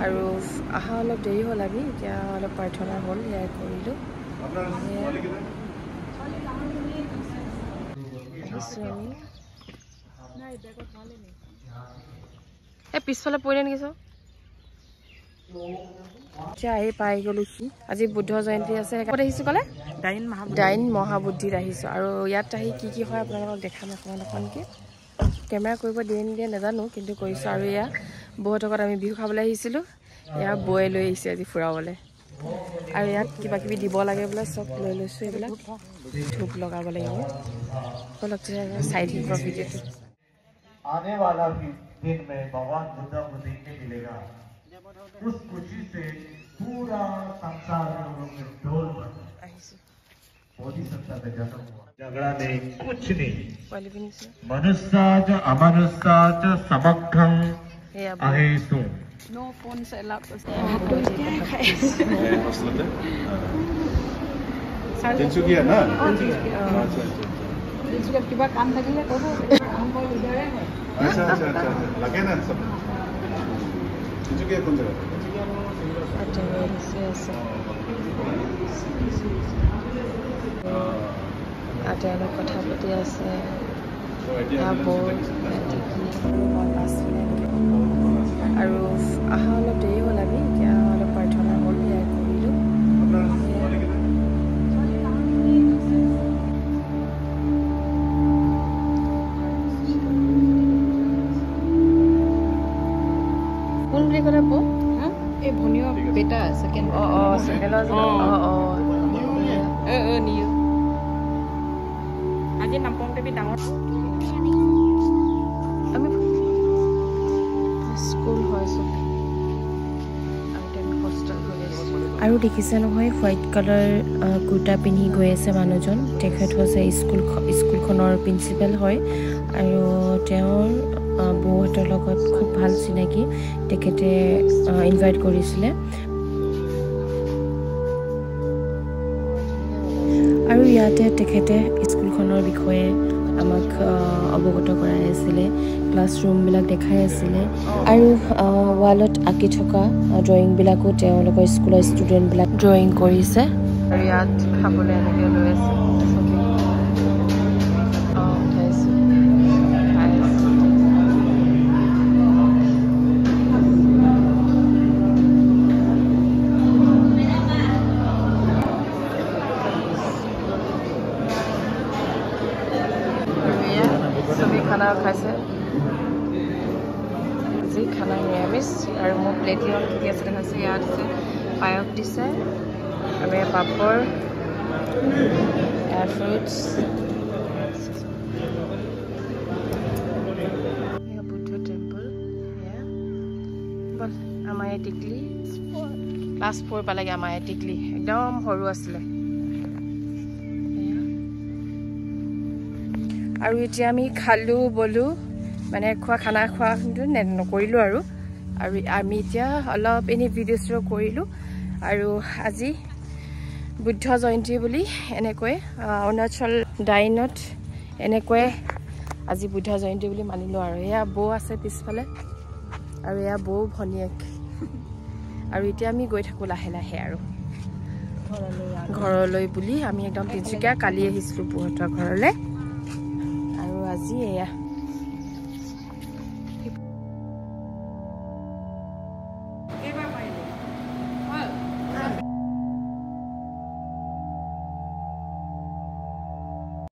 আৰু আহা অলপ দেৰি হ'ল আমি এতিয়া অলপ প্ৰাৰ্থনা হ'ল ইয়াৰ কৰিলোঁ এই পিছফালে পৰিলে নেকি চব এতিয়া আহি পাই গ'লো আজি বুদ্ধ জয়ন্তী আছে ক'ত আহিছোঁ ক'লে ডাইন মহাবুদ্ধিত আহিছোঁ আৰু ইয়াত আহি কি হয় আপোনালোকক দেখাম অকণমানকৈ কেমেৰা কৰিব দিয়ে নিদিয়ে নাজানো কিন্তু কৰিছোঁ আৰু এয়া বৌহঁতৰ ঘৰত আমি বিহু খাবলৈ আহিছিলোঁ এয়া বৌয়ে লৈ আহিছে আজি ফুৰাবলৈ আৰু ইয়াত কিবা কিবি দিব লাগে বোলে চব লৈ লৈছোঁ এইবিলাক ধূপ লগাব লাগিব অলপ চাই থাকিব ভিডিঅ'টো आने वाला दिन में भगवान बुद्ध को देखने मिलेगा उस खुशी से पूरा संसार में ढोल बजा बोधिसत्ता का जन्म हुआ झगड़ा नहीं कुछ नहीं मनुष्याच अमनुष्याच समग्रं अहेतु नो फोन से allowed तिनसुकिया ना तिनसुकिया किबा काम থাকিলে কব हमको इधर है अच्छा लगे ना सब तिनसुकिया कौन जगह अच्छा आटे কথা পাতি আছে আৰু আহা অলপ দেৰি হ'ল আমি এতিয়া অলপ প্ৰাৰ্থনা হ'ল ইয়াৰ কৰিলোঁ কোন বুলি ক'লে বৌ এই ভনীয় বেটা ছেকেণ্ড নিউ আজি নামপংতে বি ডাঙৰ আমি স্কুল হয় চব আৰু দেখিছে নহয় হোৱাইট কালাৰ কুৰ্তা পিন্ধি গৈ আছে মানুহজন তেখেত হৈছে স্কুলখনৰ প্ৰিন্সিপাল হয় আৰু তেওঁৰ বৌহঁতৰ লগত খুব ভাল চিনাকি তেখেতে ইনভাইট কৰিছিলে আৰু ইয়াতে তেখেতে স্কুলখনৰ বিষয়ে আমাক অৱগত কৰাই আছিলে ক্লাছৰুমবিলাক দেখাই আছিলে আৰু ৱালত আঁকি থকা ড্ৰয়িংবিলাকো তেওঁলোকৰ স্কুলৰ ষ্টুডেণ্টবিলাক ড্ৰয়িং কৰিছে আৰু ইয়াত খাবলৈ এনেকৈ লৈ আছে খানা খাইছে আজি খানা নিৰামিষ আৰু মোৰ প্লেটত কি কি আছে দেখাইছে ইয়াত আছে পায়স দিছে আৰু এয়া পাপৰ এয়াৰ ফ্ৰুটছ বুদ্ধ টেম্পল বল আমাৰ এই টিকলি ক্লাছ 4 পালেগে আমাৰ এই টিকলি একদম সৰু আছিলে আৰু এতিয়া আমি খালোঁ বলো মানে খানা খোৱা নকৰিলোঁ আৰু আমি এতিয়া অলপ এনেই ভিডিঅ' শ্ব' কৰিলোঁ আৰু আজি বুদ্ধ জয়ন্তী বুলি এনেকৈ অৰুণাচল ডাইনত এনেকৈ আজি বুদ্ধ জয়ন্তী বুলি মানিলোঁ আৰু এয়া বৌ আছে পিছফালে আৰু এয়া বৌ ভনীয়েক আৰু এতিয়া আমি গৈ থাকোঁ লাহে লাহে আৰু ঘৰলৈ বুলি আমি একদম তিনিচুকীয়া কালি আহিছিলোঁ বৌহঁতৰ ঘৰলৈ আজি এয়া